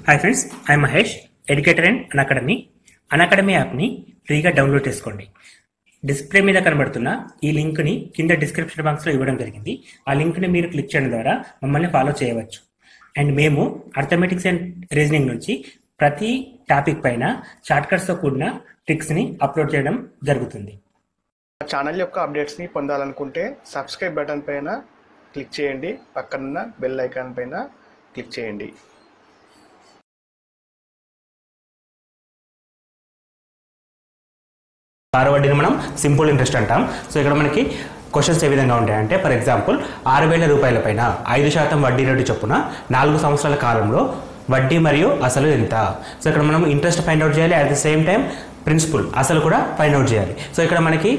Hi friends, I Mahesh, educator and Unacademy యాప్ని ఫ్రీగా download చేసుకోండి. డిస్ప్లే మీద కనబడుతున్న ఈ లింక్ని కింద డిస్క్రిప్షన్ బాక్స్లో ఇవ్వడం జరిగింది. ఆ లింక్ని మీరు క్లిక్ చేయడం ద్వారా మమ్మల్ని ఫాలో చేయవచ్చు. అండ్ మేము అర్థమెటిక్స్ అండ్ రీజనింగ్ నుంచి ప్రతి టాపిక్ పైన షార్ట్కట్స్తో కూడిన ట్రిక్స్ని అప్లోడ్ చేయడం జరుగుతుంది. ఛానల్ యొక్క అప్డేట్స్ని పొందాలనుకుంటే సబ్స్క్రైబ్ బటన్ పైన క్లిక్ చేయండి, పక్కనున్న బెల్ ఐకాన్ పైన క్లిక్ చేయండి. వడ్డీని మనం సింపుల్ ఇంట్రెస్ట్ అంటాం. సో ఇక్కడ మనకి క్వశ్చన్స్ ఏ విధంగా ఉంటాయంటే, ఫర్ ఎగ్జాంపుల్ 6,000 రూపాయల పైన 5% వడ్డీ రేటు చొప్పున 4 సంవత్సరాల కాలంలో వడ్డీ మరియు అసలు ఎంత. సో ఇక్కడ మనం ఇంట్రెస్ట్ ఫైండ్ అవుట్ చేయాలి, at the same time principal అసలు కూడా ఫైండ్ అవుట్ చేయాలి. సో ఇక్కడ మనకి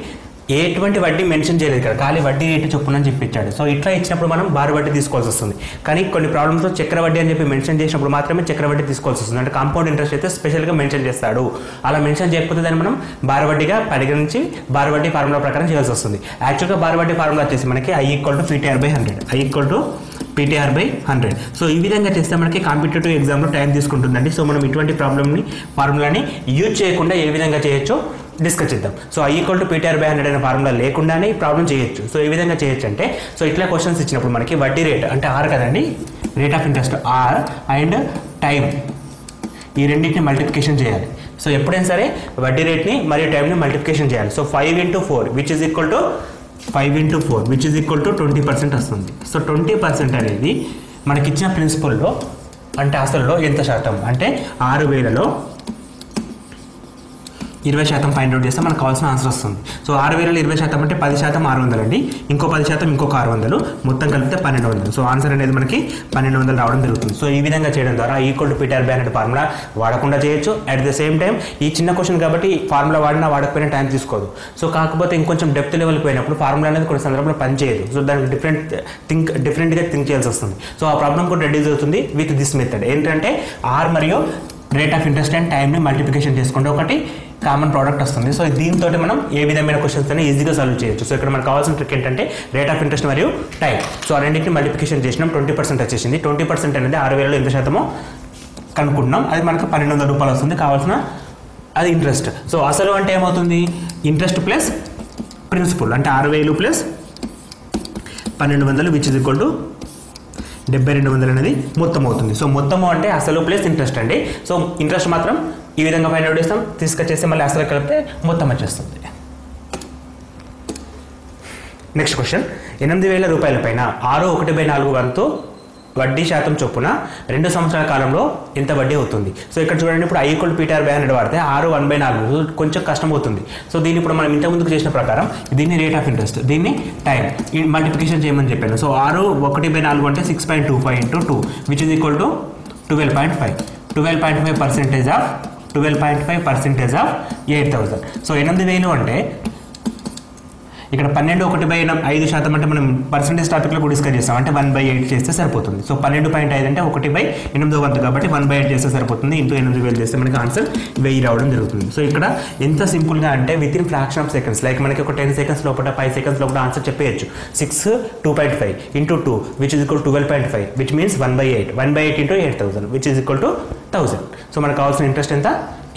ఎటువంటి వడ్డీ మెన్షన్ చేయలేదు, ఇక్కడ ఖాళీ వడ్డీ రేటు చొప్పున అని చెప్పి ఇచ్చాడు. సో ఇట్లా ఇచ్చినప్పుడు మనం భారీ వడ్డీ తీసుకోవాల్సి వస్తుంది. కానీ కొన్ని ప్రాబ్లమ్స్లో చక్ర వడ్డీ అని చెప్పి మెన్షన్ చేసినప్పుడు మాత్రమే చక్ర వడ్డీ తీసుకోవాల్సి వస్తుంది. అంటే కాంపౌండ్ ఇంట్రెస్ట్ అయితే స్పెషల్గా మెన్షన్ చేస్తాడు. అలా మెన్షన్ చేయకపోతే దాన్ని మనం భారీ వడ్డీగా పరిగణించి భారీ వడ్డీ ఫార్ములా ప్రకారం చేయాల్సి వస్తుంది. యాక్చువల్గా భారీ వడ్డీ ఫార్ములా వచ్చేసి మనకి I=PTR/100. సో ఈ విధంగా చేస్తే మనకి కాంపిటేటివ్ ఎగ్జామ్లో టైం తీసుకుంటుందండి. సో మనం ఇటువంటి ఫార్ములాని యూజ్ చేయకుండా ఏ విధంగా చేయొచ్చో డిస్కస్ చేద్దాం. సో I=PTR/100 అనే ఫార్ములా లేకుండానే ఈ ప్రాబ్లం చేయొచ్చు. సో ఏ విధంగా చేయొచ్చు అంటే, సో ఇట్లా క్వశ్చన్స్ ఇచ్చినప్పుడు మనకి వడ్డీ రేట్ అంటే R కదండి, rate of interest R and time ఈ రెండింటిని మల్టిప్లికేషన్ చేయాలి. సో ఎప్పుడైనా సరే వడ్డీ రేట్ని మరియు టైంని మల్టిప్లికేషన్ చేయాలి. So 5 × 4 which is equal to 20% వస్తుంది. సో 20% అనేది మనకిచ్చిన ప్రిన్సిపల్లో అంటే అసలులో ఎంత శాతం అంటే 6,000లో 20% ఫైండ్ అవుట్ చేస్తే మనకు కావాల్సిన ఆన్సర్ వస్తుంది. సో 6,000లో 20% అంటే 10% 600 అండి, ఇంకో 10% ఇంకొక 600, మొత్తం కలిపితే 1,200. సో ఆన్సర్ అనేది మనకి 1,200 రావడం జరుగుతుంది. సో ఈ విధంగా చేయడం ద్వారా I=PTR/100 ఫార్ములా వాడకుండా చేయొచ్చు. అట్ ద సేమ్ టైం ఈ చిన్న క్వశ్చన్ కాబట్టి ఫార్ములా వాడినా వాడకపోయినా టైం తీసుకోదు. సో కాకపోతే ఇంకొంచెం డెప్త్ లెవెల్ పోయినప్పుడు ఫార్ములా అనేది కొన్ని సందర్భంలో పనిచేయదు. సో దానికి డిఫరెంట్గా థింక్ చేయాల్సి వస్తుంది. సో ఆ ప్రాబ్లం కూడా రెడ్యూస్ అవుతుంది విత్ దిస్ మెథడ్. ఏంటంటే R మరియు రేట్ ఆఫ్ ఇంట్రెస్ట్ అండ్ టైంని మల్టిప్లికేషన్ చేసుకుంటే ఒకటి కామన్ ప్రోడక్ట్ వస్తుంది. సో దీంతో మనం ఏ విధమైన క్వశ్చన్స్ అయినా ఈజీగా సాల్వ్ చేయొచ్చు. సో ఇక్కడ మనకు కావాల్సిన ట్రిక్ ఏంటంటే రేట్ ఆఫ్ ఇంట్రెస్ట్ మరియు టైం. సో ఆ రెండింటిని మల్టిప్లికేషన్ చేసినాం, 20% వచ్చేసింది. 20% అనేది 6,000లో ఎంత శాతమో కనుక్కుంటున్నాం, అది మనకు 1,200 రూపాయలు వస్తుంది. కావాల్సిన అది ఇంట్రెస్ట్. సో అసలు అంటే ఏమవుతుంది, ఇంట్రెస్ట్ ప్లస్ ప్రిన్సిపల్ అంటే 6,000 plus 1,200 which is equal to 7,200 అనేది మొత్తం అవుతుంది. సో మొత్తము అంటే అసలు ప్లస్ ఇంట్రెస్ట్ అండి. సో ఇంట్రెస్ట్ మాత్రం ఈ విధంగా ఫైండ్ అవుట్ చేస్తాం, తీసుకొచ్చేస్తే మళ్ళీ అసలు కలిపితే మొత్తం వచ్చేస్తుంది. నెక్స్ట్ క్వశ్చన్, 8,000 రూపాయల పైన 6/1/4 వంతు వడ్డీ శాతం చొప్పున 2 సంవత్సరాల కాలంలో ఎంత వడ్డీ అవుతుంది. సో ఇక్కడ చూడండి, ఇప్పుడు I=PTR/100 వాడితే 6/1/4 కొంచెం కష్టం అవుతుంది. సో దీన్ని ఇప్పుడు మనం ఇంతకుముందుకు చేసిన ప్రకారం దీన్ని రేట్ ఆఫ్ ఇంట్రెస్ట్, దీన్ని టైం మల్టిప్లికేషన్ చేయమని చెప్పాను. సో 6/1/4 అంటే 6.25 × 2 which is equal to 12.5. 12.5% of 8,000. So 8,000 అంటే ఇక్కడ 12/1/5% అంటే మనం పర్సెంటేజ్ టాపిక్లో కూడా డిస్కస్ చేస్తాం, అంటే 1/8 చేస్తే సరిపోతుంది. సో 12.5 అంటే 1/8 కాబట్టి 1/8 చేస్తే సరిపోతుంది. ఇంటూ 8,000 చేస్తే మనకి ఆన్సర్ 1000 రావడం జరుగుతుంది. సో ఇక్కడ ఎంత సింపుల్గా అంటే within fraction of seconds, like మనకి ఒక 10 సెకండ్స్ లోపల 5 సెకండ్స్ లోపల ఆన్సర్ చెప్పేయచ్చు. 6 2.5 × 2 which is equal to 12.5 which means 1/8 × 8,000 which is equal to 1000. So మనకు కావాల్సిన ఇంట్రెస్ట్ ఎంత,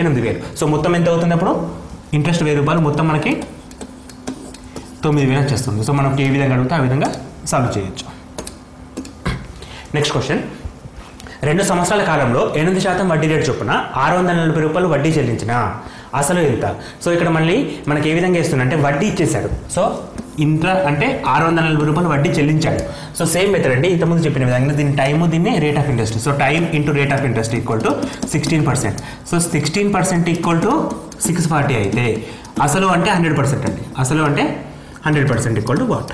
8,000. సో మొత్తం ఎంత అవుతుంది అప్పుడు, ఇంట్రెస్ట్ 1,000 రూపాయలు, మొత్తం మనకి 9,000 వచ్చేస్తుంది. సో మనకి ఏ విధంగా అడిగితే ఆ విధంగా సాల్వ్ చేయొచ్చు. నెక్స్ట్ క్వశ్చన్, 2 సంవత్సరాల కాలంలో 8% వడ్డీ రేటు చొప్పున 640 రూపాయలు వడ్డీ చెల్లించిన అసలు ఎంత. సో ఇక్కడ మళ్ళీ మనకి ఏ విధంగా ఇస్తుందంటే వడ్డీ ఇచ్చేసాడు. సో అంటే 640 రూపాయలు వడ్డీ చెల్లించాడు. సో సేమ్ మెథడ్ అండి, ఇంతకుముందు చెప్పిన విధంగా దీని టైము, దీన్ని rate of interest. So time into rate of interest equal to 16%. So 16% equal to 640 అయితే అసలు అంటే 100% అండి. అసలు అంటే 100% ఈక్వల్ టు వాట్.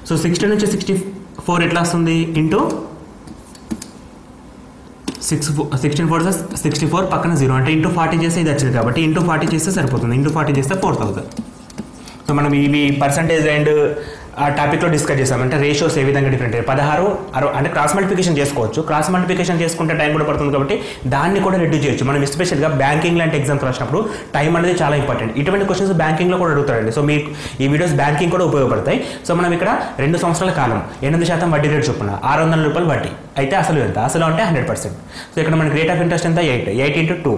సో 60 నుంచి 64 ఎట్లా వస్తుంది, ఇంటూ 64 పక్కన 0 అంటే ఇంటూ 40 చేస్తే ఇది వచ్చింది కాబట్టి ఇంటూ 40 చేస్తే సరిపోతుంది. ఇంటూ 40 చేస్తే 4,000. సో మనం ఇవి పర్సంటేజ్ అండ్ ఆ టాపిక్లో డిస్కస్ చేసాం. అంటే రేషియోస్ ఏ విధంగా డిఫరెంట్ 16 అంటే క్రాస్ మల్టిప్లికేషన్ చేసుకోవచ్చు. క్రాస్ మల్టిప్లికేషన్ చేసుకుంటే టైం కూడా పడుతుంది కాబట్టి దాన్ని కూడా రెడ్యూస్ చేయొచ్చు. మనం ఎస్పెషల్గా బ్యాంకింగ్ లాంటి ఎగ్జామ్స్ రాసినప్పుడు టైం అనేది చాలా ఇంపార్టెంట్. ఇటువంటి క్వశ్చన్స్ బ్యాంకింగ్లో కూడా అడుగుతారండి. సో మీకు ఈ వీడియోస్ బ్యాంకింగ్ కూడా ఉపయోగపడతాయి. సో మనం ఇక్కడ 2 సంవత్సరాల కాలం 8% వడ్డీ రేటు చొప్పున 600 రూపాయలు వడ్డీ. అయితే అసలు ఎంత? అసలు అంటే 100%. సో ఇక్కడ మనకి రేట్ ఆఫ్ ఇంట్రెస్ట్ ఎంత? 8 into 2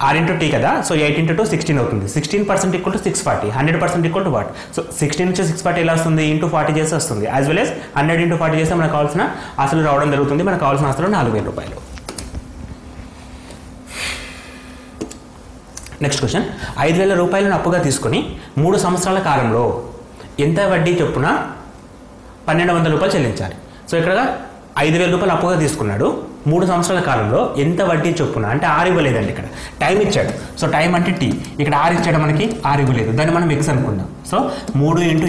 R into T కదా. సో 8 into 2 16 అవుతుంది. 16% equal to 640. 100% equal to what? So 16 నుంచి 640 ఎలా వస్తుంది? ఇంటూ 40 చేస్తే వస్తుంది. యాజ్ వెల్ as 100 into 40 చేస్తే మనకు కావాల్సిన అసలు రావడం జరుగుతుంది. మనకు కావాల్సిన అసలు 4000 రూపాయలు. నెక్స్ట్ క్వశ్చన్, 5000 రూపాయలను అప్పుగా తీసుకొని 3 సంవత్సరాల కాలంలో ఎంత వడ్డీ చొప్పున 1200 రూపాయలు చెల్లించాలి. సో ఇక్కడ 5000 రూపాయలు అప్పుగా తీసుకున్నాడు. 3 సంవత్సరాల కాలంలో ఎంత వడ్డీ చొప్పున, అంటే ఆరు ఇవ్వలేదండి, ఇక్కడ టైం ఇచ్చాడు. సో టైం అంటే టీ, ఇక్కడ ఆరు ఇచ్చాడు, మనకి ఆరు ఇవ్వలేదు, దాన్ని మనం ఎక్స్ అనుకుందాం. So 3 into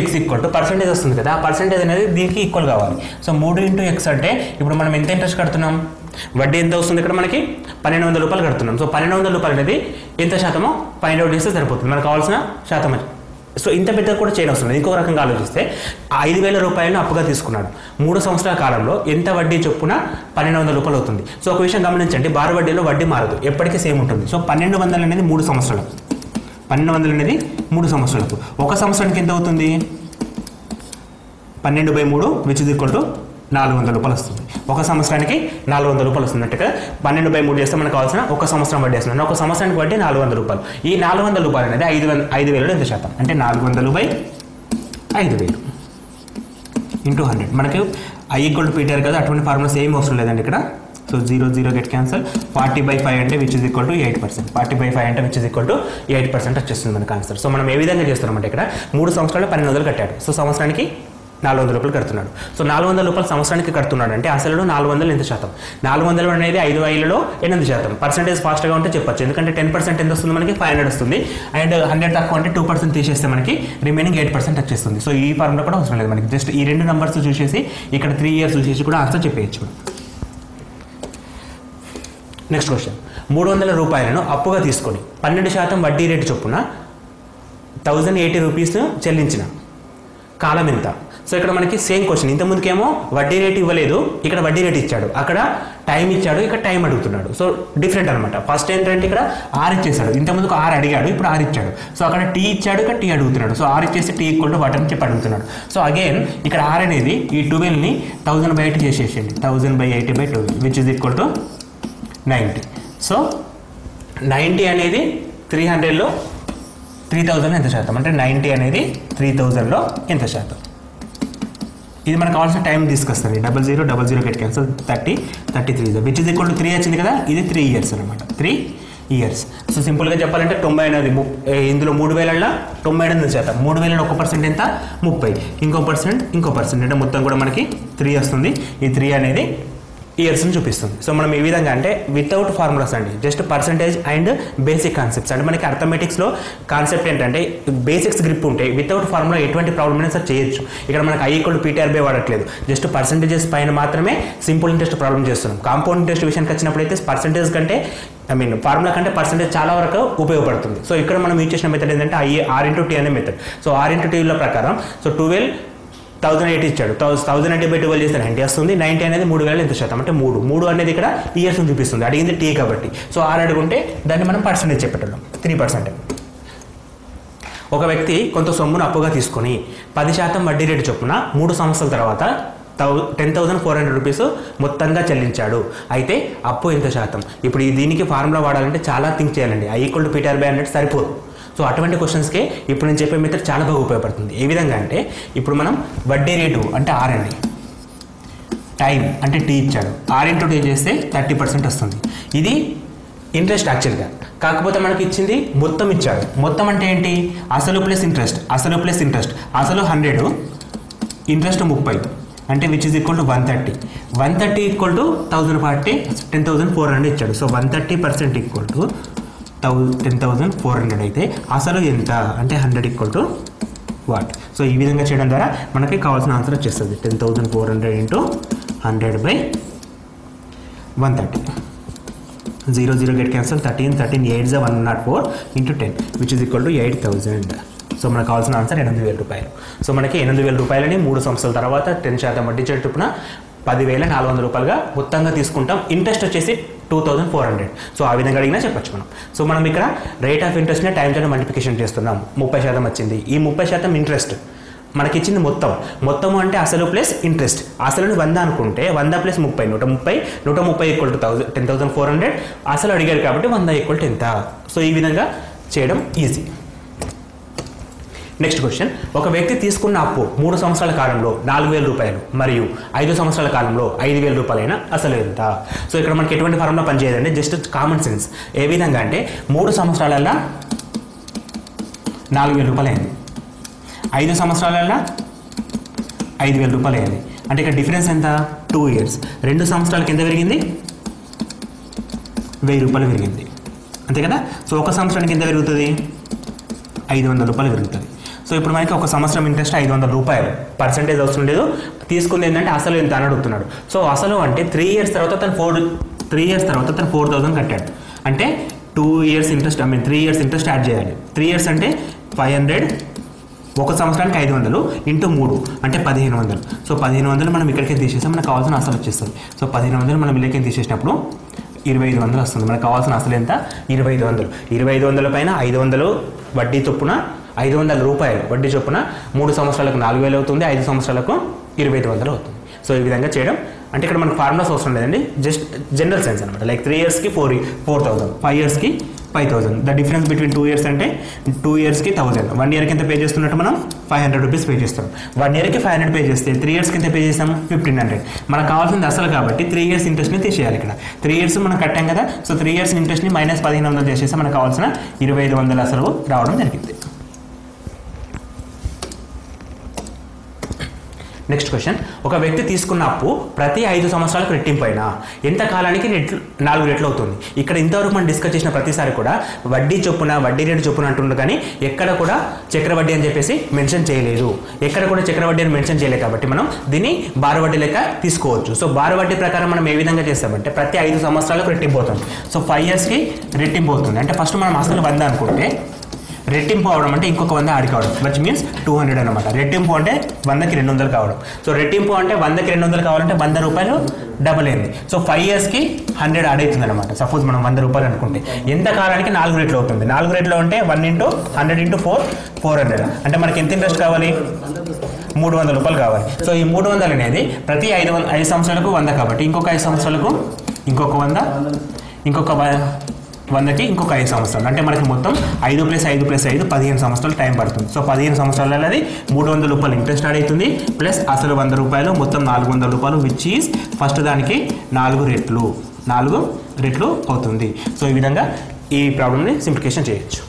x equal to percentage వస్తుంది కదా, ఆ పర్సెంటేజ్ అనేది దీనికి ఈక్వల్ కావాలి. సో 3 into x అంటే ఇప్పుడు మనం ఎంత ఇంట్రెస్ట్ కడుతున్నాం, వడ్డీ ఎంత వస్తుంది ఇక్కడ మనకి 1200 రూపాయలు కడుతున్నాం. సో 1200 రూపాయలు అనేది ఎంత శాతమో ఫైండ్ అవుట్ చేస్తే సరిపోతుంది, మనకు కావాల్సిన శాతం. సో ఇంత పెద్ద కూడా చేయడం వస్తుంది. ఇంకో రకంగా ఆలోచిస్తే 5000 రూపాయలను అప్పుగా తీసుకున్నాడు. 3 సంవత్సరాల కాలంలో ఎంత వడ్డీ చొప్పున 1200 రూపాయలు అవుతుంది. సో ఒక విషయం గమనించండి, బారు వడ్డీలో వడ్డీ మారదు, ఎప్పటికీ సేమ్ ఉంటుంది. సో 1200 అనేది 3 సంవత్సరాలకు, 1200 అనేది 3 సంవత్సరాలకు. ఒక సంవత్సరానికి ఎంత అవుతుంది? 12/3 విచ్ ఇస్ ఈక్వల్ టు 400 రూపాయలు వస్తుంది. ఒక సంవత్సరానికి 400 రూపాయలు వస్తుంది. అంటే 12/3 చేస్తే మనకు కావాల్సిన ఒక సంవత్సరం వడ్డీ వస్తుంది. ఒక సంవత్సరానికి వడ్డీ 400 రూపాయలు. ఈ 400 రూపాయలు అనేది 5000 ఎంత శాతం అంటే 400/5000 ఇంటూ 100. మనకి I ఈక్వల్ టు పీటర్ కదా, అటువంటి ఫార్ములాస్ ఏం అవసరం లేదండి ఇక్కడ. So 0 get cancel. 40/5 అంటే విచ్ ఇస్ ఈక్వల్ టు 8%. 40/5 అంటే విచ్ ఇస్ ఈక్వల్ టు 8% వచ్చేస్తుంది మనకు ఆన్సర్. సో మనం ఏ విధంగా చేస్తున్నామంటే ఇక్కడ 3 సంవత్సరాలు 1200 కట్టాడు. సో సంవత్సరానికి 400 రూపాయలు కడుతున్నాడు. సో 400 రూపాయలు సంవత్సరానికి కడుతున్నాడు అంటే అసలు 400 ఎంత శాతం? 400 అనేది 5000లో 8%. పర్సెంటేజ్ ఫాస్ట్గా ఉంటే చెప్పొచ్చు, ఎందుకంటే 10% ఎంత వస్తుంది మనకి 500 వస్తుంది. అండ్ 100 తక్కువ అంటే 2% తీసేస్తే మనకి రిమైనింగ్ 8% వచ్చేస్తుంది. సో ఈ ఫార్ములా కూడా అవసరం లేదు మనకి, జస్ట్ ఈ 2 నెంబర్స్ చూసేసి ఇక్కడ 3 years చూసేసి కూడా ఆన్సర్ చెప్పేయచ్చు. నెక్స్ట్ క్వశ్చన్, 300 రూపాయలను అప్పుగా తీసుకొని 12% వడ్డీ రేటు చొప్పున 1080 రూపీస్ చెల్లించిన కాలం ఎంత? సో ఇక్కడ మనకి సేమ్ క్వశ్చన్, ఇంతకుముందుకేమో వడ్డీ రేట్ ఇవ్వలేదు, ఇక్కడ వడ్డీ రేట్ ఇచ్చాడు, అక్కడ టైం ఇచ్చాడు, ఇక్కడ టైం అడుగుతున్నాడు. సో డిఫరెంట్ అనమాట. ఫస్ట్ ఏంటంటే ఇక్కడ ఆర్ ఇచ్చేసాడు, ఇంతకుముందుకు ఆర్ అడిగాడు, ఇప్పుడు ఆర్ ఇచ్చాడు. సో అక్కడ టీ ఇచ్చాడు, ఇక్కడ టీ అడుగుతున్నాడు. సో ఆర్ ఇచ్చేసి టీ ఈక్వల్ టు వాట్ అని చెప్పి అడుగుతున్నాడు. సో అగైన్ ఇక్కడ ఆర్ అనేది ఈ 12ని 1000/8 చేసేసేయండి, 1000/80/12 which is equal to 90. So 90 అనేది 300లో 3000 ఎంత శాతం అంటే 90 అనేది 3000లో ఎంత శాతం? ఇది మనకు కావాల్సిన టైం తీసుకొస్తుంది. 00 get cancel. 33 which is equal to 3 వచ్చింది కదా, ఇది 3 years అనమాట, 3 years. సో సింపుల్గా చెప్పాలంటే 90 అనేది ఇందులో 3000ల 90 శాతం, 3000 1% ఎంత 30, ఇంకో పర్సెంట్ అంటే మొత్తం కూడా మనకి 3 వస్తుంది. ఈ 3 అనేది ఇయర్స్ని చూపిస్తుంది. సో మనం ఏ విధంగా అంటే వితౌట్ ఫార్ములాస్ అండి, just percentage and basic concepts. అంటే మనకి అర్థమెటిక్స్లో కాన్సెప్ట్ ఏంటంటే బేసిక్స్ గ్రిప్ ఉంటాయి, వితౌట్ ఫార్ములా ఎటువంటి ప్రాబ్లమ్ అయినా సరే చేయొచ్చు. ఇక్కడ మనకి I ఈక్వల్ టు పీటీఆర్బై వాడట్లేదు, జస్ట్ పర్సంటేజెస్ పైన మాత్రమే సింపుల్ ఇంట్రెస్ట్ ప్రాబ్లమ్ చేస్తున్నాం. కాంపౌండ్ ఇంట్రెస్ట్ విషయానికి వచ్చినప్పుడు అయితే పర్సంటేజ్ కంటే ఫార్ములా కంటే పర్సంటేజ్ చాలా వరకు ఉపయోగపడుతుంది. సో ఇక్కడ మనం యూజ్ చేసిన మెథడ్ ఏంటంటే R into T అనే method. So R into T ప్రకారం సో 1080 ఇచ్చాడు, 1080/12 చేస్తే 90 వస్తుంది. 90 అనేది 3000 ఎంత శాతం అంటే 3 అనేది ఇక్కడ ఇయర్స్ చూపిస్తుంది, అడిగింది టీ కాబట్టి. సో ఆర్ అడుగుంటే దాన్ని మనం పర్సెంటేజ్ చెప్పేటోళ్ళం, 3%. ఒక వ్యక్తి కొంత సొమ్మును అప్పుగా తీసుకొని 10% వడ్డీ రేటు చొప్పున 3 సంవత్సరాల తర్వాత 10,400 రూపీస్ మొత్తంగా చెల్లించాడు. అయితే అప్పు ఎంత శాతం? ఇప్పుడు దీనికి ఫార్ములా వాడాలంటే చాలా థింక్ చేయాలండి. I ఈక్వల్ టు పీటీఆర్బై అంటే సరిపోదు. సో అటువంటి క్వశ్చన్స్కి ఇప్పుడు నేను చెప్పే మెథడ్ చాలా బాగా ఉపయోగపడుతుంది. ఏ విధంగా అంటే ఇప్పుడు మనం వడ్డీ రేటు అంటే ఆర్ అండి, టైం అంటే టీ ఇచ్చాడు, R into T చేస్తే 30% వస్తుంది. ఇది ఇంట్రెస్ట్ యాక్చువల్గా, కాకపోతే మనకి ఇచ్చింది మొత్తం ఇచ్చాడు. మొత్తం అంటే ఏంటి? అసలు ప్లస్ ఇంట్రెస్ట్, అసలు 100, ఇంట్రెస్ట్ 30 అంటే which is equal to 130. 130 equal to 1040, 10,400 ఇచ్చాడు. సో 130% ఈక్వల్ టు 10,400 అయితే అసలు ఎంత అంటే 100 ఈక్వల్ టు వాట్? సో ఈ విధంగా చేయడం ద్వారా మనకి కావాల్సిన ఆన్సర్ వచ్చేస్తుంది. 10,400 into 100/130. 0 get cancel. 13 8 104 into 10 which is equal to 8000. So మనకు కావాల్సిన ఆన్సర్ 8,000 రూపాయలు. సో మనకి 8,000 రూపాయలని 3 సంవత్సరాల తర్వాత 10% వడ్డీ చొప్పున 10,400 రూపాయలుగా మొత్తంగా తీసుకుంటాం. ఇంట్రెస్ట్ వచ్చేసి 2,400. సో ఆ విధంగా అడిగినా చెప్పచ్చు మనం. సో మనం ఇక్కడ రేట్ ఆఫ్ ఇంట్రెస్ట్ని టైం తో మల్టిప్లికేషన్ చేస్తున్నాం. 30% వచ్చింది. ఈ 30% ఇంట్రెస్ట్ మనకి ఇచ్చింది మొత్తం అంటే అసలు ప్లస్ ఇంట్రెస్ట్. అసలు 100 అనుకుంటే 100 ప్లస్ 30 130 ఈక్వల్ టు 10,400. అసలు అడిగారు కాబట్టి 100 ఈక్వల్ టు ఎంత. సో ఈ విధంగా చేయడం ఈజీ. నెక్స్ట్ క్వశ్చన్, ఒక వ్యక్తి తీసుకున్న అప్పు 3 సంవత్సరాల కాలంలో 4,000 రూపాయలు మరియు 5 సంవత్సరాల కాలంలో 5,000 రూపాయలైన అసలు ఎంత. సో ఇక్కడ మనకి ఎటువంటి ఫార్ములా పనిచేయదండి, జస్ట్ కామన్ సెన్స్. ఏ విధంగా అంటే 3 సంవత్సరాలలో 4,000 రూపాయలు అయింది, 5 సంవత్సరాలలో 5,000 రూపాయలు అయింది. అంటే ఇక్కడ డిఫరెన్స్ ఎంత? 2 years. 2 సంవత్సరాలకి ఎంత పెరిగింది? 1,000 రూపాయలు పెరిగింది, అంతే కదా. సో ఒక సంవత్సరానికి ఎంత పెరుగుతుంది? 500 రూపాయలు పెరుగుతుంది. సో ఇప్పుడు మనకి ఒక సంవత్సరం ఇంట్రెస్ట్ 500 రూపాయలు. పర్సెంటేజ్ అవసరం లేదు, తీసుకుంది ఏంటంటే అసలు ఎంత అని అడుగుతున్నాడు. సో అసలు అంటే 3 years తర్వాత తను 4,000 కట్టాడు. అంటే 2 years interest 3 years interest add చేయాలి. 3 years అంటే 500, ఒక సంవత్సరానికి 500 ఇంటూ 3 అంటే 1,500. సో 1,500 మనం ఇక్కడికి తీసేస్తాం, మనకు కావాల్సిన అసలు వచ్చేస్తుంది. సో 1,500 మనం ఇళ్ళకి తీసేసినప్పుడు 2,500 వస్తుంది. మనకు కావాల్సిన అసలు ఎంత? 2,500. 2,500 పైన 500 వడ్డీ చొప్పున 500 రూపాయలు వడ్డీ చొప్పున 3 సంవత్సరాలకు 4,000 అవుతుంది, 5 సంవత్సరాలకు 2,500 అవుతుంది. సో ఈ విధంగా చేయడం అంటే ఇక్కడ మనకు ఫార్ములాస్ అవసరం లేదండి, జస్ట్ జనరల్ సెన్స్ అనమాట. Like 3 yearsకి 4,000, 5 yearsకి 5,000. The difference between 2 years అంటే 2 yearsకి 1,000. 1 yearకి ఎంత పే చేస్తున్నట్టు మనం 500 రూపీస్ పే చేస్తాం. 1 yearకి 500 పే చేస్తే 3 yearsకి ఎంత పే చేస్తాం? 1,500. మనకు కావాల్సింది అసలు కాబట్టి 3 years ఇంట్రెస్ట్ని తీసేయాలి. ఇక్కడ 3 years మనం కట్టాం కదా. సో 3 years ఇంట్రెస్ట్ని మైనస్ 1,500 చేసేస్తే మనకు కావాల్సిన 2,500 అసలు రావడం జరిగింది. నెక్స్ట్ క్వశ్చన్, ఒక వ్యక్తి తీసుకున్న అప్పు ప్రతి 5 సంవత్సరాలకు రెట్టింపు అయినా ఎంత కాలానికి 4 రెట్లు అవుతుంది. ఇక్కడ ఇంతవరకు మనం డిస్కస్ చేసిన ప్రతిసారి కూడా వడ్డీ రేటు చొప్పున అంటున్నారు, కానీ ఎక్కడ కూడా చక్రవడ్డీ అని చెప్పేసి మెన్షన్ చేయలేదు. ఎక్కడ కూడా చక్రవడ్డీ అని మెన్షన్ చేయలేదు కాబట్టి మనం దీన్ని బారవడ్డీ లెక్క తీసుకోవచ్చు. సో బారవడ్డీ ప్రకారం మనం ఏ విధంగా చేస్తామంటే ప్రతి 5 సంవత్సరాలకు రెట్టింపు అవుతుంది. సో 5 yearsకి రెట్టింపు అవుతుంది. అంటే ఫస్ట్ మనం అసలు 100 అనుకుంటే రెట్టింపు అవడం అంటే ఇంకొక 100 యాడ్ కావడం, విచ్ మీన్స్ 200 అనమాట. రెట్టింపు అంటే 100కి 200 కావడం. సో రెట్టింపు అంటే 100కి 200 కావాలంటే 100 రూపాయలు డబుల్ అయింది. సో 5 yearsకి 100 యాడ్ అవుతుంది అనమాట. సపోజ్ మనం 100 రూపాయలు అనుకుంటే ఎంత కాలానికి 4 రెట్లు అవుతుంది. 4 రెట్లు అంటే 1 × 100 × 4 400. అంటే మనకి ఎంత ఇంట్రెస్ట్ కావాలి? 300 రూపాయలు కావాలి. సో ఈ 300 అనేది ప్రతి 5 సంవత్సరాలకు 100 కాబట్టి ఇంకొక 5 సంవత్సరాలకు ఇంకొక 100, ఇంకొక 100కి ఇంకొక 5 సంవత్సరాలు. అంటే మనకి మొత్తం 5 + 5 + 5 15 సంవత్సరాలు టైం పడుతుంది. సో 15 సంవత్సరాలలో అది 300 రూపాయలు ఇంట్రెస్ట్ యాడ్ అవుతుంది, ప్లస్ అసలు 100 రూపాయలు, మొత్తం 400 రూపాయలు, విచ్ ఈజ్ ఫస్ట్ దానికి 4 రెట్లు అవుతుంది. సో ఈ విధంగా ఈ ప్రాబ్లమ్ని సింప్లిఫికేషన్ చేయొచ్చు.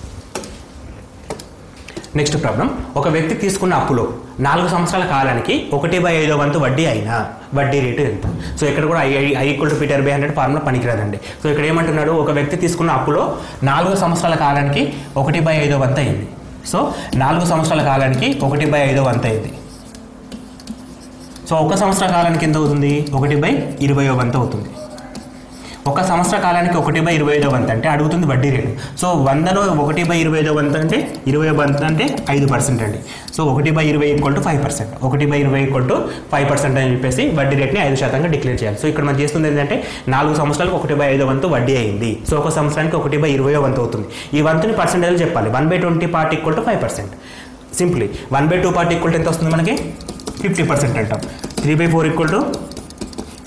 నెక్స్ట్ ప్రాబ్లం, ఒక వ్యక్తి తీసుకున్న అప్పులో 4 సంవత్సరాల కాలానికి 1/5 వంతు వడ్డీ అయినా వడ్డీ రేటు ఎంత. సో ఇక్కడ కూడా I = P/100 ఫార్ములా పనికిరాదండి. సో ఇక్కడ ఏమంటున్నాడు, ఒక వ్యక్తి తీసుకున్న అప్పులో 4 సంవత్సరాల కాలానికి 1/5 వంతు అయింది. సో 4 సంవత్సరాల కాలానికి 1/5 వంతు అయింది. సో 1 సంవత్సర కాలానికి ఎంత అవుతుంది? 1/20 వంతు అవుతుంది. 1 సంవత్సర కాలానికి 1/25 వంతు అంటే అడుగుతుంది వడ్డీ రేటు. సో 100లో 1/25 వంతు అంటే 20 వంతు అంటే 5% అండి. సో 1/20 = 5%. 1/20 = 5% అని చెప్పేసి వడ్డీ రేట్ని 5% డిక్లేర్ చేయాలి. సో ఇక్కడ మనం చేస్తుంది ఏంటంటే 4 సంవత్సరాలకు 1/5 వంతు వడ్డీ అయింది. సో 1 సంవత్సరానికి 1/20 వంతు అవుతుంది. ఈ వంతుని పర్సెంటేజ్ చెప్పాలి. 1/20 పార్ట్ = 5%. సింప్లీ 1/2 పార్ట్ = ఎంత వస్తుంది మనకి? 50% అంటాం. 3/4 =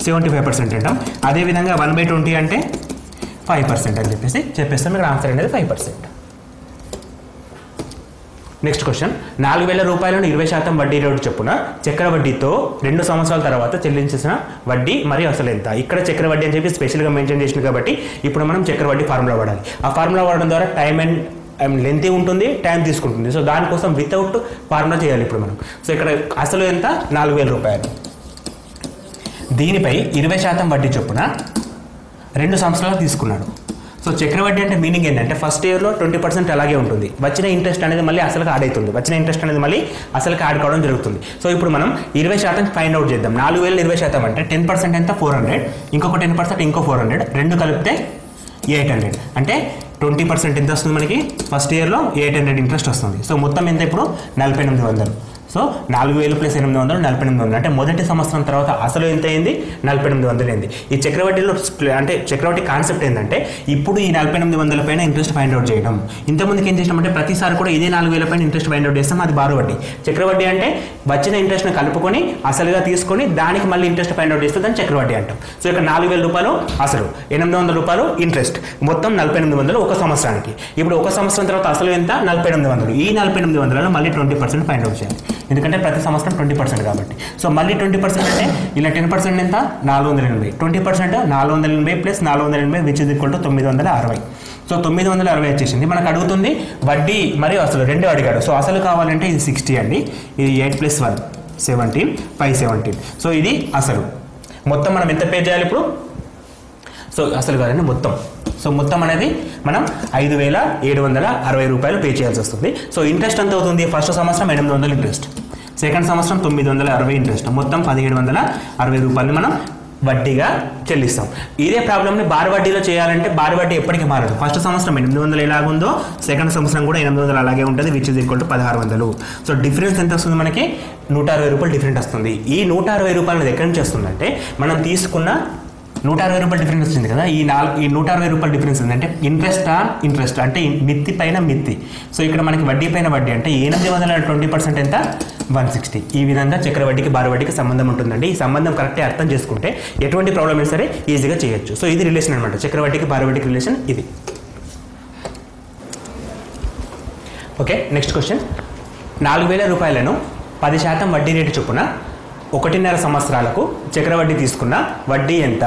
75% అంటాం. అదేవిధంగా 1/20 అంటే 5% అని చెప్పేస్తాం. ఇక్కడ ఆన్సర్ అనేది 5%. నెక్స్ట్ క్వశ్చన్, 4,000 రూపాయలను 20% వడ్డీ రేటు చొప్పున చక్ర వడ్డీతో 2 సంవత్సరాల తర్వాత చెల్లించిన వడ్డీ మరియు అసలు ఎంత. ఇక్కడ చక్ర వడ్డీ అని చెప్పి స్పెషల్గా మెన్షన్ చేసింది కాబట్టి ఇప్పుడు మనం చక్ర వడ్డీ ఫార్ములా వాడాలి. ఆ ఫార్ములా వాడడం ద్వారా టైం అండ్ లెంత్ ఉంటుంది, టైం తీసుకుంటుంది. సో దానికోసం వితౌట్ ఫార్ములా చేయాలి ఇప్పుడు మనం. సో ఇక్కడ అసలు ఎంత? 4,000 రూపాయలు. దీనిపై 20% వడ్డీ చొప్పున 2 సంవత్సరాలు తీసుకున్నాడు. సో చక్రవడ్డీ అంటే మీనింగ్ ఏంటంటే ఫస్ట్ ఇయర్లో 20% అలాగే ఉంటుంది. వచ్చిన ఇంట్రెస్ట్ అనేది మళ్ళీ అసలుకి యాడ్ అవుతుంది. వచ్చిన ఇంట్రెస్ట్ అనేది మళ్ళీ అసలుకి యాడ్ కావడం జరుగుతుంది. సో ఇప్పుడు మనం 20% ఫైండ్ అవుట్ చేద్దాం. 4,000 20% అంటే 10% ఎంత? 400, ఇంకొక 10% ఇంకో 400, 2 కలిపితే 800. అంటే 20% ఎంత వస్తుంది మనకి ఫస్ట్ ఇయర్లో 800 ఇంట్రెస్ట్ వస్తుంది. సో మొత్తం ఎంత ఇప్పుడు 4800. సో 4000 ప్లస్ 800 4800 అంటే మొదటి సంవత్సరం తర్వాత అసలు ఎంత అయింది 4800 అయింది. ఈ చక్రవడ్డీలో అంటే చక్రవడ్డీ కాన్సెప్ట్ ఏంటంటే ఇప్పుడు ఈ 4800 పైన ఇంట్రెస్ట్ ఫైండ్ అవుట్ చేయడం. ఇంతకుముందుకు ఏం చేసినామంటే ప్రతిసారి కూడా ఇదే 4000 పైన ఇంట్రెస్ట్ ఫైండ్ అవుట్ చేస్తాం, అది బారో వడ్డీ. చక్రవడ్డీ అంటే వచ్చిన ఇంట్రెస్ట్ని కలుపుకొని అసలుగా తీసుకొని దానికి మళ్ళీ ఇంట్రెస్ట్ ఫైండ్ అవుట్ చేస్తే దాన్ని చక్రవడ్డీ అంటాం. సో ఇక్కడ 4000 రూపాయలు అసలు 800 రూపాయలు ఇంట్రెస్ట్ మొత్తం 4800 ఒక సంవత్సరానికి. ఇప్పుడు ఒక సంవత్సరం తర్వాత అసలు ఎంత 4800. ఈ 4800లో మళ్ళీ 20% ఫైండ్ అవుట్ చేయాలి, ఎందుకంటే ప్రతి సంవత్సరం 20% కాబట్టి. సో మళ్ళీ 20% అంటే ఇలా 10% ఎంత 480. 20% 480 plus 480 which is equal to 960. So 960 వచ్చేసింది. మనకు అడుగుతుంది వడ్డీ మరియు అసలు రెండు అడిగాడు. సో అసలు కావాలంటే ఇది 60 అండి, ఇది 8 + 1 17 517. సో ఇది అసలు మొత్తం మనం ఎంత పే చేయాలి ఇప్పుడు? సో అసలు కాదండి మొత్తం. సో మొత్తం అనేది మనం 5760 రూపాయలు పే చేయాల్సి వస్తుంది. సో ఇంట్రెస్ట్ ఎంత అవుతుంది? ఫస్ట్ సంవత్సరం 800 ఇంట్రెస్ట్, సెకండ్ సంవత్సరం 960 ఇంట్రెస్ట్, మొత్తం 1760 రూపాయలు మనం వడ్డీగా చెల్లిస్తాం. ఇదే ప్రాబ్లమ్ని బార్ వడ్డీలో చేయాలంటే బార్ వడ్డీ ఎప్పటికీ మారదు. ఫస్ట్ సంవత్సరం 800 ఎలాగుందో సెకండ్ సంవత్సరం కూడా 800 అలాగే ఉంటుంది, which is equal to 1600. So difference ఎంత వస్తుంది మనకి? 160 రూపాయలు డిఫరెంట్ వస్తుంది. ఈ 160 రూపాయలు ఎక్కడి నుంచి వస్తుందంటే మనం తీసుకున్న 160 రూపాయలు డిఫరెన్స్ వచ్చింది కదా, ఈ 160 రూపాయలు డిఫరెన్స్ ఏంటంటే ఇంట్రెస్ట్ ఆన్ ఇంట్రెస్ట్ అంటే మిత్తి పైన మిత్తి. సో ఇక్కడ మనకి వడ్డీ పైన వడ్డీ అంటే 820% ఎంత 160. ఈ విధంగా చక్రవడ్డీకి బార్ వడ్డీకి సంబంధం ఉంటుందండి. ఈ సంబంధం కరెక్ట్గా అర్థం చేసుకుంటే ఎటువంటి ప్రాబ్లం అయినా సరే ఈజీగా చేయొచ్చు. సో ఇది రిలేషన్ అనమాట, చక్రవడ్డీకి బార్ వడ్డీకి రిలేషన్ ఇది. Okay, next question. 4000 రూపాయలను 10% వడ్డీ రేటు చొప్పున 1.5 సంవత్సరాలకు చక్రవడ్డీ తీసుకున్న వడ్డీ ఎంత?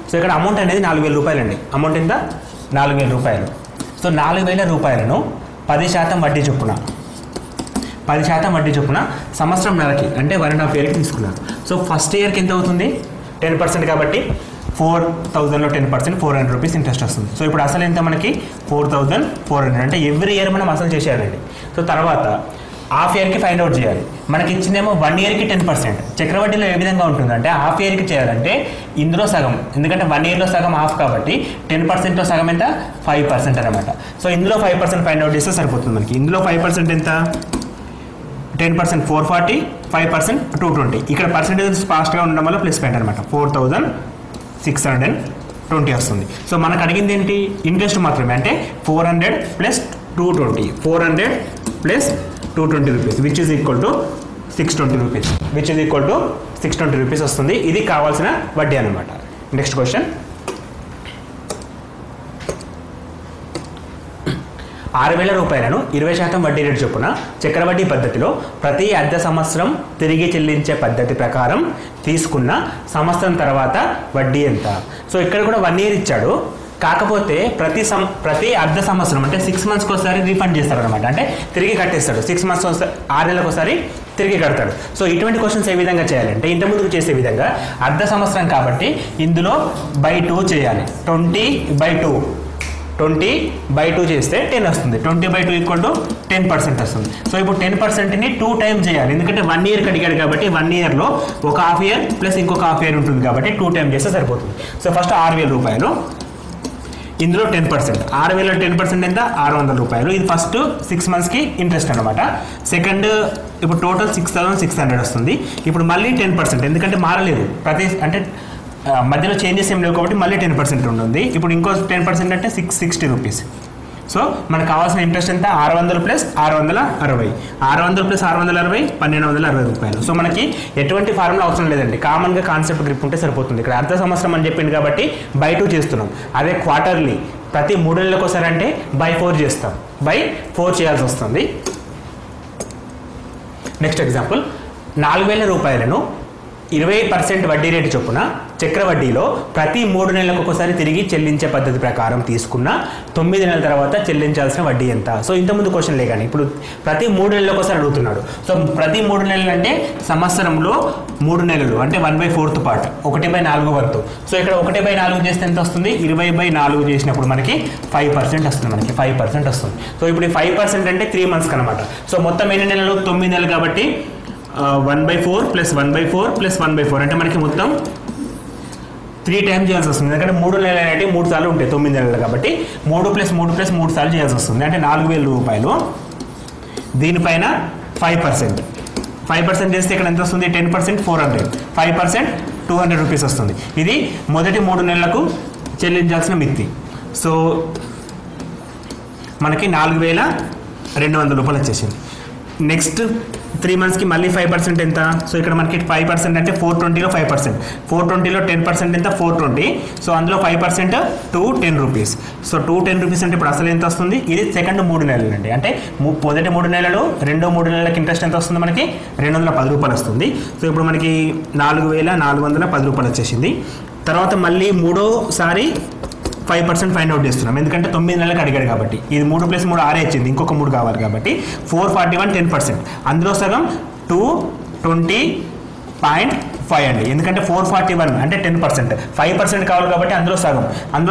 సో ఇక్కడ అమౌంట్ అనేది 4000 రూపాయలు అండి. అమౌంట్ ఎంత? 4000 రూపాయలు. సో 4000 రూపాయలను 10% వడ్డీ చొప్పున 10% వడ్డీ చొప్పున సంవత్సరం నెలకి అంటే 1.5 ఇయర్కి తీసుకున్నారు. సో ఫస్ట్ ఇయర్కి ఎంత అవుతుంది? 10% కాబట్టి 4000లో 10% 400 రూపీస్ ఇంట్రెస్ట్ వస్తుంది. సో ఇప్పుడు అసలు ఎంత మనకి? 4400 అంటే ఎవ్రీ ఇయర్ మనం అసలు చేసేయాలండి. సో తర్వాత హాఫ్ ఇయర్కి ఫైండ్ అవుట్ చేయాలి. మనకి ఇచ్చిందేమో 1 ఇయర్కి 10%. చక్రవడ్డీలో ఏ విధంగా ఉంటుందంటే హాఫ్ ఇయర్కి చేయాలంటే ఇందులో సగం, ఎందుకంటే 1 ఇయర్లో సగం హాఫ్ కాబట్టి 10%లో సగం ఎంత 5% అనమాట. సో ఇందులో 5% ఫైండ్ అవుట్ చేస్తే సరిపోతుంది మనకి. ఇందులో 5% ఎంత? 10% 440, 5% 220. ఇక్కడ పర్సెంటేజ్ ఫాస్ట్గా ఉండడం వల్ల ప్లస్ పాయింట్ అనమాట 4620 వస్తుంది. సో మనకు అడిగింది ఏంటి? ఇంట్రెస్ట్ మాత్రమే, అంటే 400 plus 220 400 plus 220 rupees which is equal to 620 rupees which is equal to 620 rupees వస్తుంది. ఇది కావాల్సిన వడ్డీ అనమాట. Next question. 6000 రూపాయలను 20% వడ్డీ రేటు చొప్పున చక్రవడ్డీ పద్ధతిలో ప్రతి అర్ధ సంవత్సరం తిరిగి చెల్లించే పద్ధతి ప్రకారం తీసుకున్న సంవత్సరం తర్వాత వడ్డీ ఎంత? సో ఇక్కడ కూడా 1 ఇయర్ ఇచ్చాడు, కాకపోతే ప్రతి అర్ధ సంవత్సరం అంటే 6 మంత్స్కి ఒకసారి రీఫండ్ చేస్తాడు అనమాట, అంటే తిరిగి కట్టేస్తాడు. 6 మంత్స్ 6 నెలలకు ఒకసారి తిరిగి కడతాడు. సో ఇటువంటి క్వశ్చన్స్ ఏ విధంగా చేయాలంటే ఇంతకుముందుకు చేసే విధంగా అర్ధ సంవత్సరం కాబట్టి ఇందులో /2 చేయాలి. 20/2 చేస్తే 10 వస్తుంది. 20/2 ఈక్వల్ టు 10% వస్తుంది. సో ఇప్పుడు 10%ని 2 టైమ్స్ చేయాలి, ఎందుకంటే 1 ఇయర్కి అడిగాడు కాబట్టి 1 ఇయర్లో ఒక హాఫ్ ఇయర్ ప్లస్ ఇంకొక హాఫ్ ఇయర్ ఉంటుంది కాబట్టి 2 టైమ్స్ చేస్తే సరిపోతుంది. సో ఫస్ట్ 6000 రూపాయలు, ఇందులో 10%, 6000లో 10% ఎంత 600 రూపాయలు. ఇది ఫస్ట్ 6 మంత్స్కి ఇంట్రెస్ట్ అనమాట. సెకండ్ ఇప్పుడు టోటల్ 6600 వస్తుంది. ఇప్పుడు మళ్ళీ 10%, ఎందుకంటే మారలేదు ప్రతి అంటే మధ్యలో చేంజెస్ ఏం లేవు కాబట్టి మళ్ళీ 10% ఉంటుంది. ఇప్పుడు ఇంకో 10% అంటే 660 రూపీస్. సో మనకు కావాల్సిన ఇంట్రెస్ట్ ఎంత 600 ప్లస్ 660 600 ప్లస్ 660 1260 రూపాయలు. సో మనకి ఎటువంటి ఫార్ములా అవసరం లేదండి, కామన్గా కాన్సెప్ట్ గ్రిప్ ఉంటే సరిపోతుంది. ఇక్కడ అర్ధ సంవత్సరం అని చెప్పింది కాబట్టి /2 చేస్తున్నాం. అదే క్వార్టర్లీ ప్రతి 3 నెలలకు ఒకసారి అంటే /4 చేస్తాం, /4 చేయాల్సి వస్తుంది. Next example. 4000 రూపాయలను 20% వడ్డీ రేటు చొప్పున చక్రవడ్డీలో ప్రతి 3 నెలలకు ఒకసారి తిరిగి చెల్లించే పద్ధతి ప్రకారం తీసుకున్న 9 నెలల తర్వాత చెల్లించాల్సిన వడ్డీ ఎంత? సో ఇంతకుముందు క్వశ్చన్ లేగానే ఇప్పుడు ప్రతి 3 నెలలకు ఒకసారి అడుగుతున్నాడు. సో ప్రతి 3 నెలలు అంటే సంవత్సరంలో 3 నెలలు అంటే 1/4 పార్ట్ 1/4 వంతు. సో ఇక్కడ 1/4 చేస్తే ఎంత వస్తుంది? 20/4 చేసినప్పుడు మనకి 5% వస్తుంది. మనకి 5% వస్తుంది. సో ఇప్పుడు ఈ 5% అంటే 3 మంత్స్కి అనమాట. సో మొత్తం ఎన్ని నెలలు? 9 నెలలు కాబట్టి 1/4 ప్లస్ 1/4 ప్లస్ 1/4 అంటే మనకి మొత్తం 3 టైమ్స్ చేయాల్సి వస్తుంది. ఎందుకంటే 3 నెలలు అనేవి 3 సార్లు ఉంటాయి, 9 నెలలు కాబట్టి 3 + 3 + 3 సార్లు చేయాల్సి వస్తుంది. అంటే 4,000 రూపాయలు. దీనిపైన 5%. 5% చేస్తే ఇక్కడ ఎంత వస్తుంది? 10% 400, 5% 200 రూపీస్ వస్తుంది. ఇది మొదటి 3 నెలలకు చెల్లించాల్సిన మిత్తి. సో మనకి 4,200 రూపాయలు వచ్చేసింది. నెక్స్ట్ 3 మంత్స్కి మళ్ళీ 5% ఎంత? సో ఇక్కడ మనకి 5% అంటే 420లో 5%, 420లో 10% ఎంత? 420. సో అందులో 5% 210 రూపీస్. సో 210 రూపీస్ అంటే ఇప్పుడు అసలు ఎంత వస్తుంది? ఇది సెకండ్ 3 నెలలు అండి. అంటే మొదటి 3 నెలలు, రెండో 3 నెలలకి ఇంట్రెస్ట్ ఎంత వస్తుంది మనకి? 210 రూపాయలు వస్తుంది. సో ఇప్పుడు మనకి 4,410 రూపాయలు వచ్చేసింది. తర్వాత మళ్ళీ మూడోసారి 5% ఫైండ్ అవుట్ చేస్తున్నాం, ఎందుకంటే 9 నెలలకు అడిగాడు కాబట్టి. ఇది 3 + 3 6 ఇచ్చింది, ఇంకొక 3 కావాలి కాబట్టి 441 10%. అందులో సగం 220.5 అండి, ఎందుకంటే 441 అంటే 10%, 5% కావాలి కాబట్టి అందులో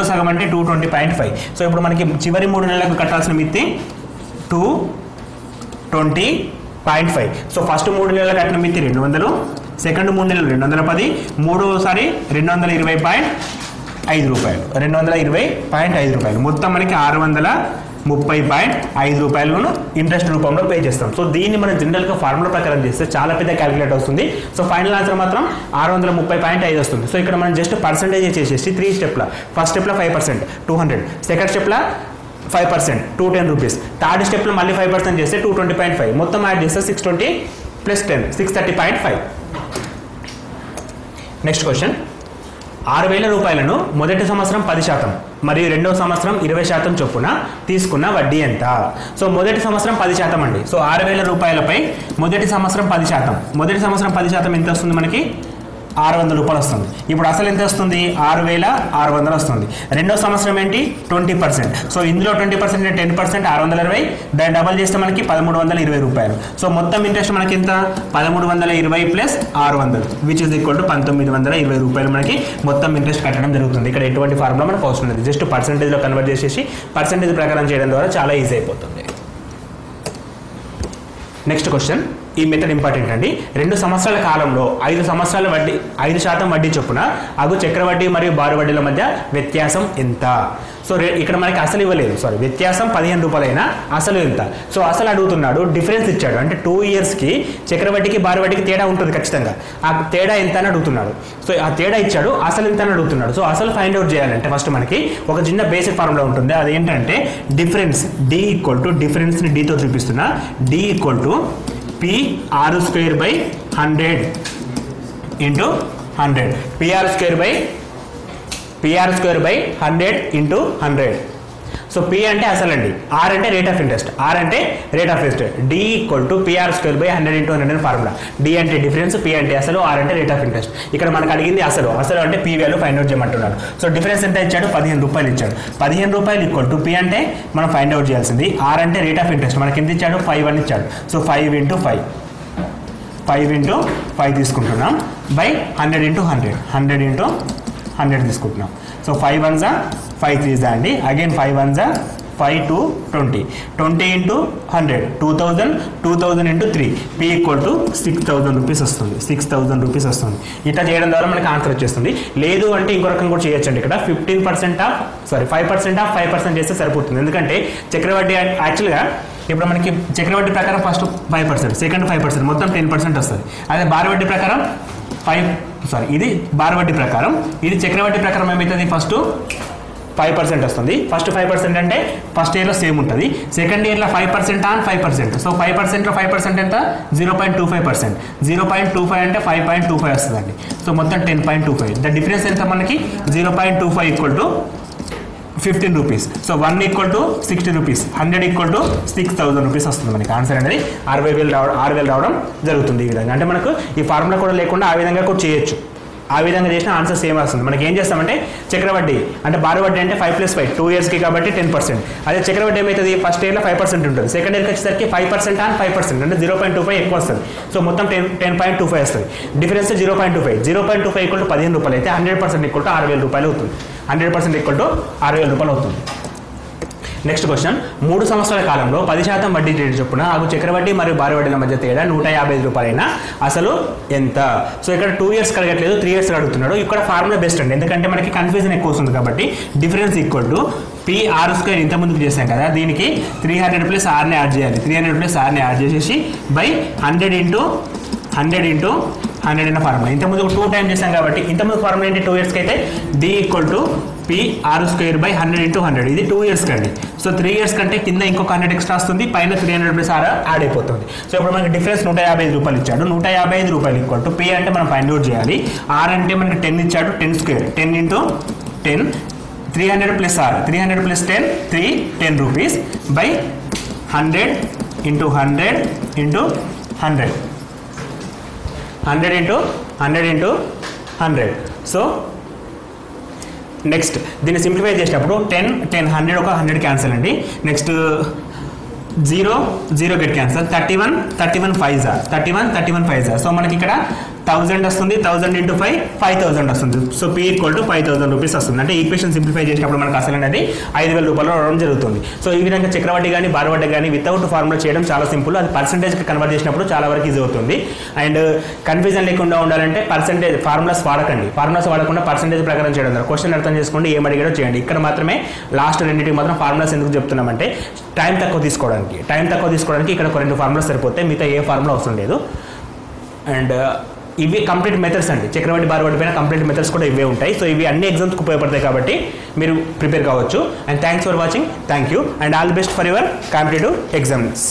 సగం అంటే 220.5. సో ఇప్పుడు మనకి చివరి 3 నెలలకు కట్టాల్సిన మిత్తి 220.5. సో ఫస్ట్ 3 నెలలకు కట్టిన మిత్తి 200, సెకండ్ 3 నెలలు 210, మూడోసారి 220.5 రూపాయలు, 220.5 రూపాయలు. మొత్తం మనకి 630.5 రూపాయలను ఇంట్రెస్ట్ రూపంలో పే చేస్తాం. సో దీన్ని మనం జనరల్గా ఫార్ములా ప్రకారం చేస్తే చాలా పెద్ద క్యాలిక్యులేట్ వస్తుంది. సో ఫైనల్ ఆన్సర్ మాత్రం 630.5 వస్తుంది. సో ఇక్కడ మనం జస్ట్ పర్సెంటేజ్ చేసేసి 3 స్టెప్ల, ఫస్ట్ స్టెప్లో 5% 200, సెకండ్ స్టెప్లో 5% 210 రూపీస్, థర్డ్ స్టెప్లో మళ్ళీ 5% చేస్తే 220.5, మొత్తం యాడ్ చేస్తే 620 + 10 630.5. నెక్స్ట్ క్వశ్చన్, 6,000 రూపాయలను మొదటి సంవత్సరం 10% మరియు రెండవ సంవత్సరం 20% చొప్పున తీసుకున్న వడ్డీ ఎంత? సో మొదటి సంవత్సరం 10% అండి. సో 6,000 రూపాయలపై మొదటి సంవత్సరం 10%, మొదటి సంవత్సరం 10% ఎంత వస్తుంది మనకి? 600 రూపాయలు వస్తుంది. ఇప్పుడు అసలు ఎంత వస్తుంది? 6,600 వస్తుంది. రెండో సంవత్సరం ఏంటి? 20%. సో ఇందులో 20% అంటే 10%, 620, దాన్ని డబల్ చేస్తే మనకి 1,320 రూపాయలు. సో మొత్తం ఇంట్రెస్ట్ మనకి ఎంత? 1,320 + 600 విచ్ ఇస్ ఈక్వల్ టు 1,920 రూపాయలు మనకి మొత్తం ఇంట్రెస్ట్ కట్టడం జరుగుతుంది. ఇక్కడ ఎటువంటి ఫార్ములా మనకు అవసరం లేదు, జస్ట్ పర్సెంటేజ్లో కన్వర్ట్ చేసేసి పర్సెంటేజ్ ప్రకారం చేయడం ద్వారా చాలా ఈజీ అయిపోతుంది. నెక్స్ట్ క్వశ్చన్, ఈ మెథడ్ ఇంపార్టెంట్ అండి. 2 సంవత్సరాల కాలంలో 5% వడ్డీ చొప్పున అగు చక్రవడ్డీ మరియు బారు వడ్డీల మధ్య వ్యత్యాసం ఎంత? సో ఇక్కడ మనకి అసలు ఇవ్వలేదు, వ్యత్యాసం 15 రూపాయలైనా అసలు ఎంత? సో అసలు అడుగుతున్నాడు, డిఫరెన్స్ ఇచ్చాడు. అంటే 2 ఇయర్స్కి చక్రవడ్డీకి బారు వడ్డీకి తేడా ఉంటుంది ఖచ్చితంగా. ఆ తేడా ఎంత అని అడుగుతున్నాడు. సో ఆ తేడా ఇచ్చాడు, అసలు ఎంత అని అడుగుతున్నాడు. సో అసలు ఫైండ్ అవుట్ చేయాలంటే ఫస్ట్ మనకి ఒక చిన్న బేసిక్ ఫార్ములా ఉంటుంది. అదేంటంటే డిఫరెన్స్, D = డిఫరెన్స్ని Dతో చూపిస్తున్నా, D = PR²/100 × 100, PR²/100 × 100. So P అంటే అసలు అండి, R అంటే rate of interest, D = PR²/100 × 100 formula. D అంటే డిఫరెన్స్, P అంటే అసలు, R అంటే రేట్ ఆఫ్ ఇంట్రెస్ట్. ఇక్కడ మనకు అడిగింది అసలు అంటే P వాల్యూ ఫైండ్ అవుట్ చేయమంటున్నాడు. సో డిఫరెన్స్ ఎంత ఇచ్చాడు? 15 రూపాయలు ఇచ్చాడు. 15 రూపాయలు = P అంటే మనం ఫైండ్ అవుట్ చేయాల్సింది. R అంటే రేట్ ఆఫ్ ఇంట్రెస్ట్, మనకి ఎంత ఇచ్చాడు? 5 అని ఇచ్చాడు. సో 5 × 5 తీసుకుంటున్నాం బై 100 × 100 తీసుకుంటున్నాం. సో 5 1s 5 3s అండి, అగైన్ 5 1s 5 2 20 20 × 100 2000 2000 × 3, P = 6,000 రూపీస్ వస్తుంది. 6,000 రూపీస్ వస్తుంది. ఇట్లా చేయడం ద్వారా మనకి ఆన్సర్ వచ్చేస్తుంది. లేదు అంటే ఇంకో రకం కూడా చేయొచ్చండి. ఇక్కడ 5% ఆఫ్ 5% చేస్తే సరిపోతుంది. ఎందుకంటే చక్రవడ్డీ యాక్చువల్గా ఇప్పుడు మనకి చక్రవడ్డీ ప్రకారం ఫస్ట్ 5%, సెకండ్ 5%, మొత్తం 10% వస్తుంది. అదే బారు వడ్డీ ప్రకారం ఇది బారు వడ్డీ ప్రకారం, ఇది చక్రవడ్డీ ప్రకారం ఏమవుతుంది? ఫస్ట్ 5% వస్తుంది. ఫస్ట్ 5% అంటే ఫస్ట్ ఇయర్లో సేమ్ ఉంటుంది, సెకండ్ ఇయర్లో 5% ఆన్ 5%. సో 5%లో 5% ఎంత? 0.25%. 0.25 అంటే 5.25 వస్తుందండి. సో మొత్తం 10.25. ద డిఫరెన్స్ ఎంత మనకి? 0.25 = 15 రూపీస్. సో 1 = 60 రూపీస్, 100 = 6,000 రూపీస్ వస్తుంది మనకి. ఆన్సర్ అనేది 6,000 రావడం జరుగుతుంది. ఈ విధంగా అంటే మనకు ఈ ఫార్ములా కూడా లేకుండా ఆ విధంగా కూడా చేయొచ్చు. ఆ విధంగా చేసిన ఆన్సర్ సేమ్ వస్తుంది. మనకి ఏం చేస్తామంటే చక్రవడ్డీ అంటే బారు వడ్డీ అంటే 5 + 5 2 ఇయర్స్కి కాబట్టి 10%. అదే చక్రవడ్డీ ఏమవుతుంది? ఫస్ట్ ఇయర్లో 5% ఉంటుంది, సెకండ్ ఇయర్కి వచ్చేసరికి 5% ఆన్ 5% అంటే 0.25 ఎక్కువ వస్తుంది. సో మొత్తం 10.25 వస్తుంది. డిఫరెన్స్ 0.25 = 15 రూపాయలు అయితే 100% = 6,000 రూపాయలు అవుతుంది. 100% = 6,000 రూపాయలు అవుతుంది. నెక్స్ట్ క్వశ్చన్ 3 సంవత్సరాల కాలంలో 10% వడ్డీ రేటు చొప్పున ఆగు చక్రవడ్డీ మరియు భారీ వడ్డీల మధ్య తేడా 155 రూపాయలైనా అసలు ఎంత? సో ఇక్కడ 2 ఇయర్స్ అడగట్లేదు, 3 ఇయర్స్ అడుగుతున్నాడు. ఇక్కడ ఫార్ములా బెస్ట్ అండి, ఎందుకంటే మనకి కన్ఫ్యూజన్ ఎక్కువ వస్తుంది కాబట్టి. Difference equal to P R square ఇంత ముందుకు చేసాం కదా, దీనికి 300 ప్లస్ ఆర్ని యాడ్ చేయాలి. 300 ప్లస్ ఆర్ని యాడ్ చేసేసి బై 100 ఇంటూ 100 అన్న ఫార్ములా. ఇంతకుముందు 2 టైమ్స్ చేసాం కాబట్టి ఇంతకుముందు ఫార్ములా ఏంటి 2 ఇయర్స్కి అయితే D equal to P R square by 100 into 100. ఇది 2 ఇయర్స్ కండి. సో 3 ఇయర్స్ కంటే కింద ఇంకొక 100 ఎక్స్ట్రా వస్తుంది, పైన 300 ప్లస్ ఆర్ యాడ్ అయిపోతుంది. సో ఇప్పుడు మనకి డిఫరెన్స్ 155 రూపాయలు ఇచ్చాడు. 155 రూపాయలు ఈక్వల్ టు పి అంటే మనం ఫైండ్ అవుట్ చేయాలి. ఆర్ అంటే మనకి 10 ఇచ్చాడు, 10 square 10 into 10 300 plus R 300 plus 10 10 rupees by 100 into 100 into 100 100 into 100 into 100. So next దీన్ని సింప్లిఫై చేసినప్పుడు 10 10 100 ఒక 100 క్యాన్సల్ అండి. Next 0 get cancel. 31 5 సో మనకి ఇక్కడ 1000 వస్తుంది. 1000 ఇంటూ 5 5000 వస్తుంది. So P equal to 5000 rupees వస్తుంది. అంటే ఈక్వేషన్ సింప్లిఫై చేసినప్పుడు మనకు అసలు అనేది 5000 రూపాయలు రావడం జరుగుతుంది. సో ఈ విధంగా చక్రవడ్డీ కానీ భారీ వడ్డీ కానీ వితౌట్ ఫార్ములా చేయడం చాలా సింపుల్. అది పర్సెంటేజ్కి కన్వర్ట్ చేసినప్పుడు చాలా వరకు ఈజీ అవుతుంది. అండ్ కన్ఫ్యూజన్ లేకుండా ఉండాలంటే పర్సెంటేజ్ ఫార్ములాస్ వాడకండి. ఫార్ములాస్ వాడకుండా పర్సెంటేజ్ ప్రకారం చేయడం ద్వారా క్వశ్చన్ అర్థం చేసుకోండి, ఏం అడిగాడో చేయండి. ఇక్కడ మాత్రమే లాస్ట్ రెండింటికి మాత్రం ఫార్ములాస్ ఎందుకు చెప్తున్నామంటే టైం తక్కువ తీసుకోవడానికి ఇక్కడ ఒక 2 ఫార్ములాస్ సరిపోతే మిగతా ఏ ఫార్ములా అవసరం లేదు. అండ్ ఇవి కంప్లీట్ మెథడ్స్ అండి. చక్రవడ్డీ భారీ వడ్డీ పైన కంప్లీట్ మెథడ్స్ కూడా ఇవే ఉంటాయి. సో ఇవి అన్ని ఎగ్జామ్స్కి ఉపయోగపడతాయి కాబట్టి మీరు ప్రిపేర్ కావచ్చు. And thanks for watching. Thank you and all the best for your competitive exams.